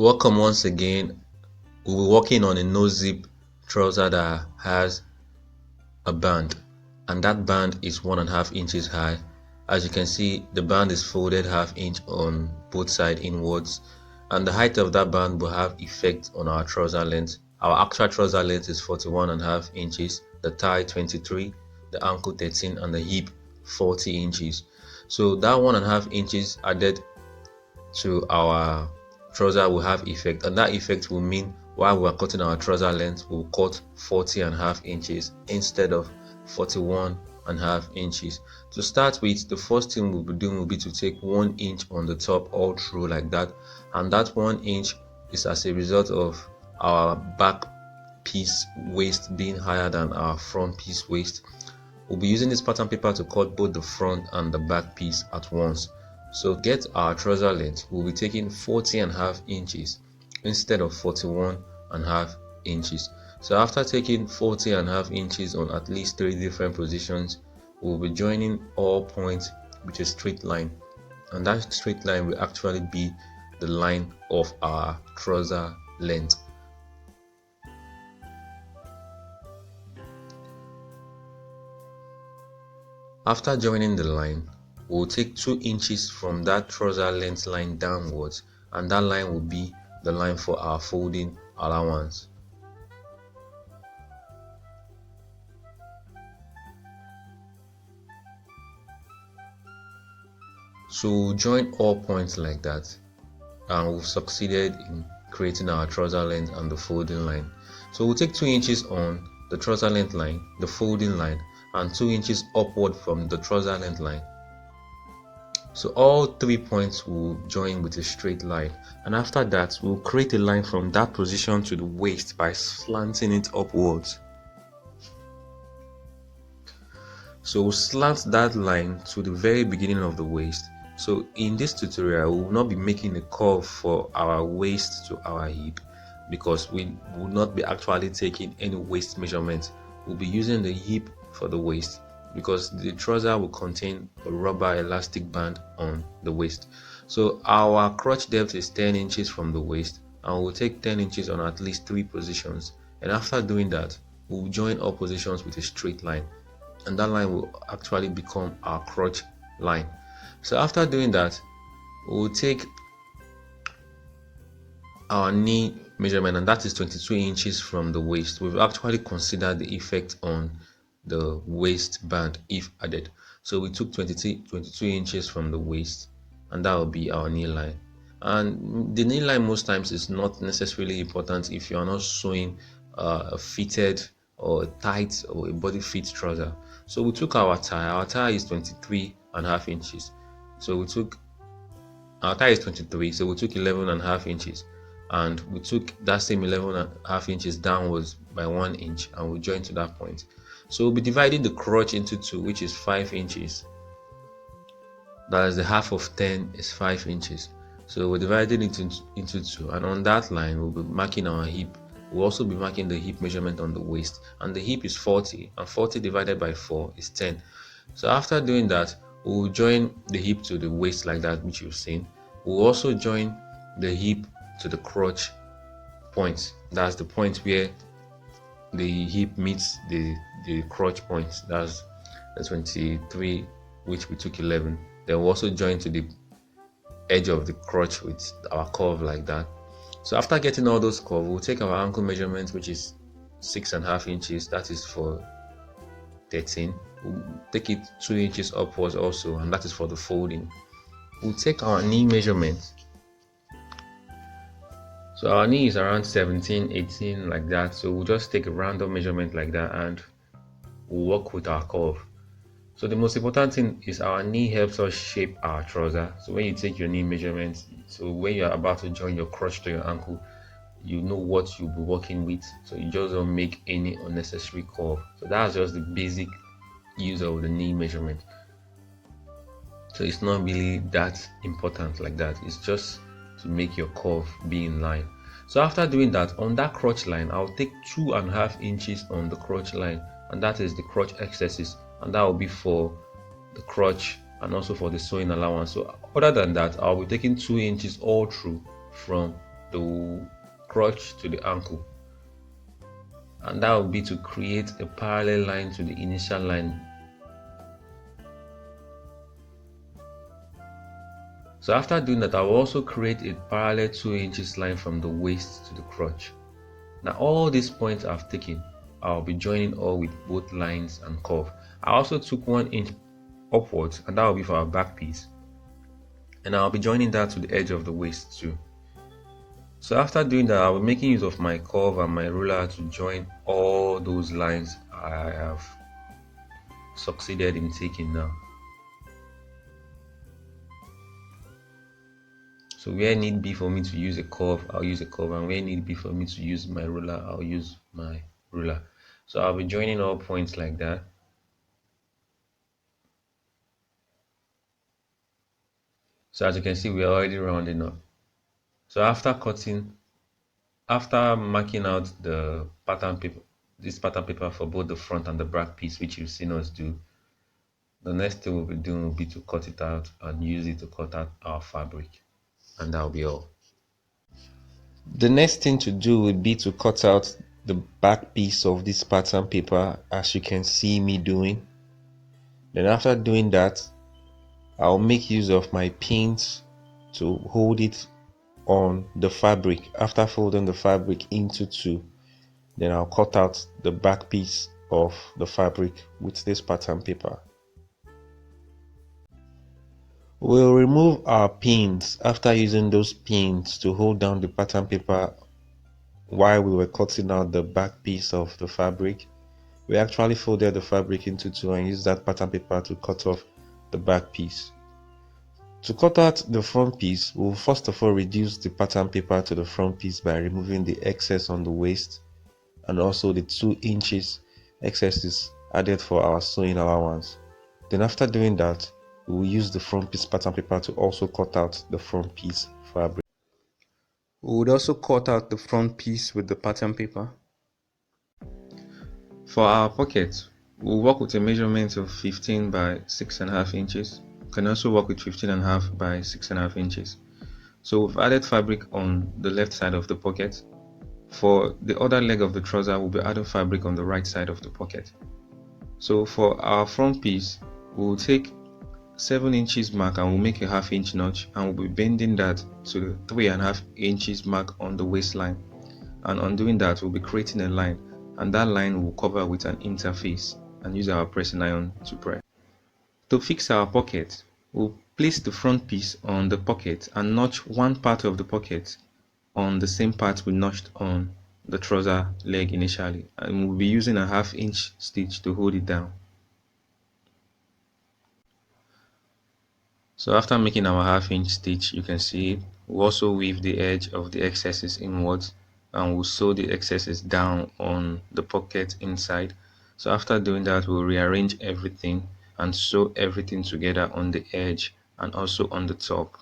Welcome once again. We'll be working on a no zip trouser that has a band, and that band is 1.5 inches high. As you can see, the band is folded ½ inch on both sides inwards, and the height of that band will have effect on our trouser length. Our actual trouser length is 41.5 inches, the thigh 23, the ankle 13, and the hip 40 inches. So that 1.5 inches added to our trouser will have effect, and that effect will mean while we are cutting our trouser length, we'll cut 40.5 inches instead of 41.5 inches. To start with, the first thing we'll be doing will be to take 1 inch on the top all through like that, and that 1 inch is as a result of our back piece waist being higher than our front piece waist. We'll be using this pattern paper to cut both the front and the back piece at once. So get our trouser length, we'll be taking 40.5 inches instead of 41.5 inches. So after taking 40.5 inches on at least 3 different positions, we'll be joining all points with a straight line, and that straight line will actually be the line of our trouser length. After joining the line, we'll take 2 inches from that trouser length line downwards, and that line will be the line for our folding allowance. So we'll join all points like that, and we've succeeded in creating our trouser length and the folding line. So we'll take 2 inches on the trouser length line, the folding line, and 2 inches upward from the trouser length line. So all 3 points will join with a straight line, and after that we'll create a line from that position to the waist by slanting it upwards. So we'll slant that line to the very beginning of the waist. So in this tutorial, we will not be making a curve for our waist to our hip, because we will not be actually taking any waist measurement. We'll be using the hip for the waist, because the trouser will contain a rubber elastic band on the waist. So our crotch depth is 10 inches from the waist, and we'll take 10 inches on at least 3 positions, and after doing that we'll join all positions with a straight line, and that line will actually become our crotch line. So after doing that, we'll take our knee measurement, and that is 22 inches from the waist. We've actually considered the effect on the waistband if added. So we took 22 inches from the waist, and that will be our knee line. And the knee line most times is not necessarily important if you are not sewing a fitted or a tight or a body fit trouser. So we took our thigh is 23.5 inches. So we took our thigh is 23, so we took 11.5 inches, and we took that same 11.5 inches downwards by 1 inch, and we join to that point. So we'll be dividing the crotch into 2, which is 5 inches. That is the half of 10 is 5 inches. So we're dividing it into 2, and on that line we'll be marking our hip. We'll also be marking the hip measurement on the waist, and the hip is 40, and 40 divided by 4 is 10. So after doing that, we'll join the hip to the waist like that, which you've seen. We'll also join the hip to the crotch point. That's the point where the hip meets the crotch point. That's the 23, which we took 11. Then we'll also join to the edge of the crotch with our curve like that. So after getting all those curves, we'll take our ankle measurement, which is 6.5 inches. That is for 13. We'll take it 2 inches upwards also, and that is for the folding. We'll take our knee measurement. So our knee is around 17, 18 like that. So we'll just take a random measurement like that, and we'll work with our curve. So the most important thing is our knee helps us shape our trouser. So when you take your knee measurement, so when you're about to join your crotch to your ankle, you know what you'll be working with, so you just don't make any unnecessary curve. So that's just the basic use of the knee measurement. So it's not really that important like that. It's just to make your curve be in line. So after doing that, on that crotch line, I'll take 2.5 inches on the crotch line, and that is the crotch excesses, and that will be for the crotch and also for the sewing allowance. So other than that, I'll be taking 2 inches all through from the crotch to the ankle, and that will be to create a parallel line to the initial line. So after doing that, I will also create a parallel 2 inches line from the waist to the crotch. Now all these points I've taken, I'll be joining all with both lines and curve. I also took 1 inch upwards, and that will be for our back piece, and I'll be joining that to the edge of the waist too. So after doing that, I'll be making use of my curve and my ruler to join all those lines I have succeeded in taking now. So where need be for me to use a curve, I'll use a curve, and where need be for me to use my ruler, I'll use my ruler. So I'll be joining all points like that. So as you can see, we're already rounding up. So after marking out the pattern paper, this pattern paper for both the front and the back piece, which you've seen us do, the next thing we'll be doing will be to cut it out and use it to cut out our fabric, and that'll be all. The next thing to do would be to cut out the back piece of this pattern paper, as you can see me doing. Then after doing that, I'll make use of my pins to hold it on the fabric. After folding the fabric into two, then I'll cut out the back piece of the fabric with this pattern paper. We'll remove our pins after using those pins to hold down the pattern paper while we were cutting out the back piece of the fabric. We actually folded the fabric into two and used that pattern paper to cut off the back piece. To cut out the front piece, we'll first of all reduce the pattern paper to the front piece by removing the excess on the waist and also the 2 inches excesses added for our sewing allowance. Then after doing that, we will use the front piece pattern paper to also cut out the front piece fabric. We would also cut out the front piece with the pattern paper. For our pocket, we'll work with a measurement of 15 by 6.5 inches. You can also work with 15.5 by 6.5 inches. So we've added fabric on the left side of the pocket. For the other leg of the trouser, we'll be adding fabric on the right side of the pocket. So for our front piece, we'll take 7 inches mark and we'll make a 1/2 inch notch, and we'll be bending that to the 3.5 inches mark on the waistline. And on doing that, we'll be creating a line, and that line will cover with an interface and use our pressing iron to press. To fix our pocket, we'll place the front piece on the pocket and notch one part of the pocket on the same part we notched on the trouser leg initially, and we'll be using a 1/2 inch stitch to hold it down. So after making our 1/2 inch stitch, you can see we'll also weave the edge of the excesses inwards, and we'll sew the excesses down on the pocket inside. So after doing that, we'll rearrange everything and sew everything together on the edge and also on the top.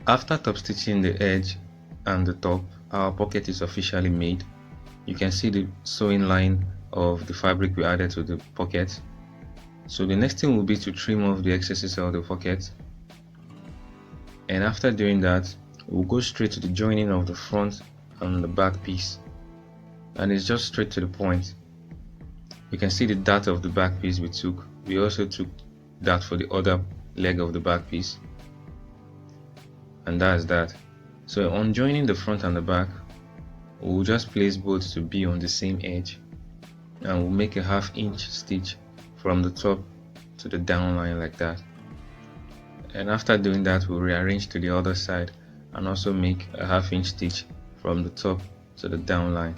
After top stitching the edge and the top, our pocket is officially made. You can see the sewing line of the fabric we added to the pocket. So the next thing will be to trim off the excesses of the pocket, and after doing that, we'll go straight to the joining of the front and the back piece, and it's just straight to the point. You can see the dart of the back piece we took. We also took that for the other leg of the back piece, and that's that. So on joining the front and the back, we'll just place both to be on the same edge, and we'll make a 1/2 inch stitch from the top to the down line like that. And after doing that, we'll rearrange to the other side and also make a 1/2 inch stitch from the top to the down line,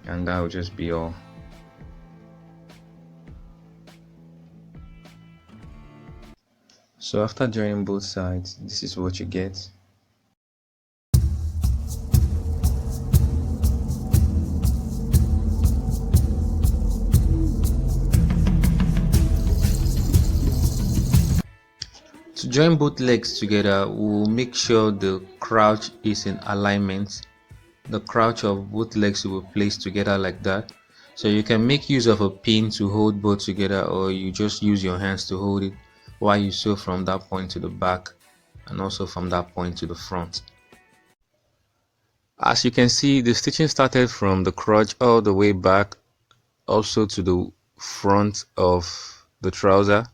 and that will just be all. So after joining both sides, this is what you get. To join both legs together, we'll make sure the crotch is in alignment. The crotch of both legs will be placed together like that. So you can make use of a pin to hold both together, or you just use your hands to hold it while you sew from that point to the back. and also from that point to the front. As you can see, the stitching started from the crotch all the way back also to the front of the trouser.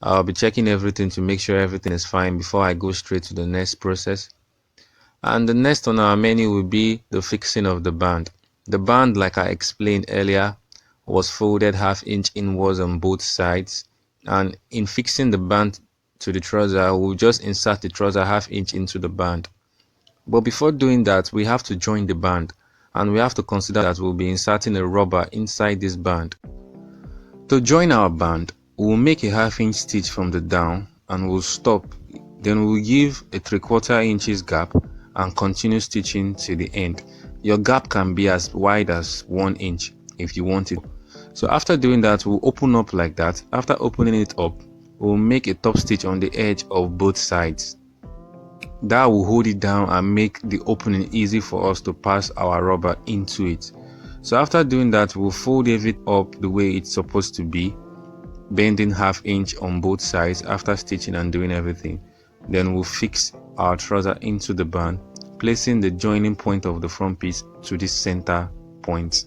I'll be checking everything to make sure everything is fine before I go straight to the next process. And the next on our menu will be the fixing of the band. The band, like I explained earlier, was folded ½ inch inwards on both sides, and in fixing the band to the trouser, we'll just insert the trouser ½ inch into the band. But before doing that, we have to join the band, and we have to consider that we'll be inserting a rubber inside this band. To join our band, we'll make a ½ inch stitch from the down and we'll stop. Then we'll give a 3/4 inches gap and continue stitching to the end. Your gap can be as wide as 1 inch if you want it. So after doing that, we'll open up like that. After opening it up, we'll make a top stitch on the edge of both sides. That will hold it down and make the opening easy for us to pass our rubber into it. So after doing that, we'll fold it up the way it's supposed to be, bending ½ inch on both sides after stitching and doing everything. Then we'll fix our trouser into the band, placing the joining point of the front piece to the center point.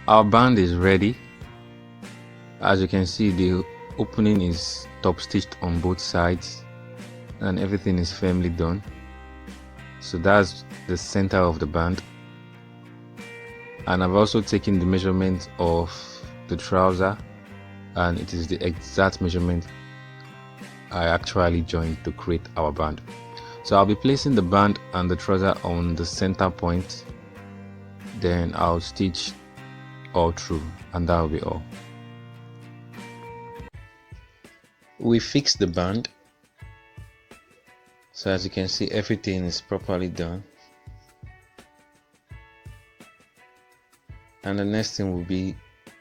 Our band is ready. As you can see, the opening is top stitched on both sides and everything is firmly done. So that's the center of the band, and I've also taken the measurement of the trouser, and it is the exact measurement I actually joined to create our band. So I'll be placing the band and the trouser on the center point, then I'll stitch all through, and that will be all. We fixed the band, so as you can see, everything is properly done. And the next thing will be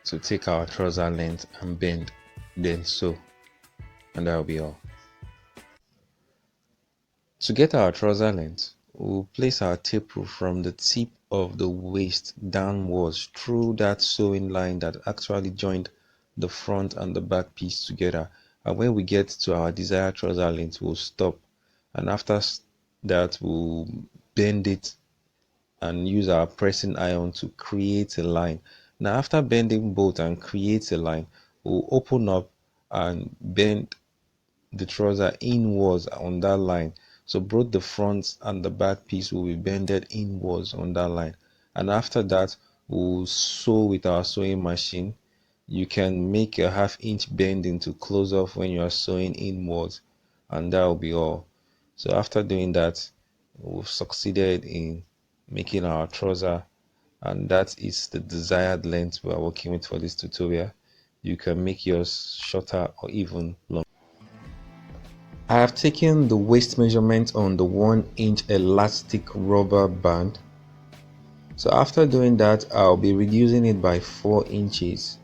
to take our trouser length and bend, then sew, and that will be all. To get our trouser length, we'll place our tape rule from the tip of the waist downwards through that sewing line that actually joined the front and the back piece together. And when we get to our desired trouser length, we'll stop, and after that we'll bend it and use our pressing iron to create a line. Now after bending both and create a line, we'll open up and bend the trouser inwards on that line. So both the front and the back piece will be bended inwards on that line. And after that, we'll sew with our sewing machine. You can make a ½ inch bending to close off when you are sewing inwards, and that will be all. So after doing that, we've succeeded in making our trouser, and that is the desired length we are working with for this tutorial. You can make yours shorter or even longer. I have taken the waist measurement on the 1 inch elastic rubber band. So after doing that, I'll be reducing it by 4 inches.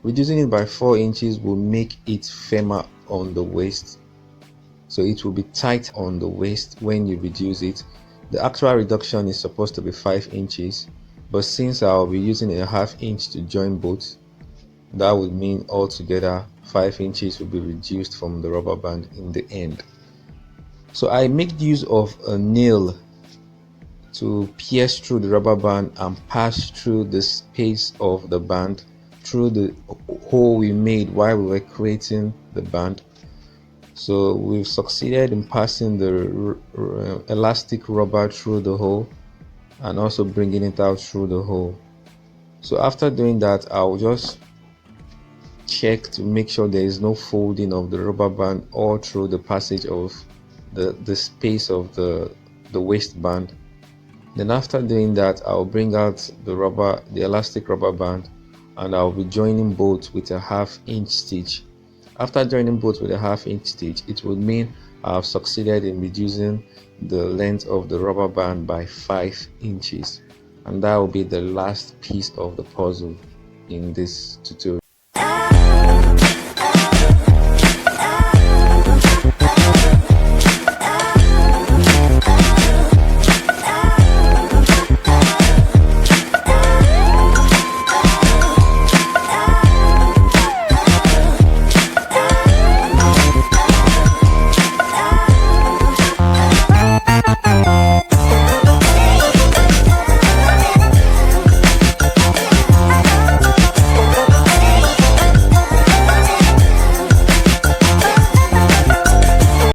Reducing it by 4 inches will make it firmer on the waist, so it will be tight on the waist when you reduce it. The actual reduction is supposed to be 5 inches, but since I'll be using a ½ inch to join both, that would mean altogether 5 inches will be reduced from the rubber band in the end. So I make use of a nail to pierce through the rubber band and pass through the space of the band through the hole we made while we were creating the band. So we've succeeded in passing the elastic rubber through the hole and also bringing it out through the hole. So after doing that, I'll just check to make sure there is no folding of the rubber band all through the passage of the space of the waistband. Then after doing that, I'll bring out the elastic rubber band, and I'll be joining both with a ½ inch stitch. After joining both with a ½ inch stitch, it would mean I've succeeded in reducing the length of the rubber band by 5 inches, and that will be the last piece of the puzzle in this tutorial.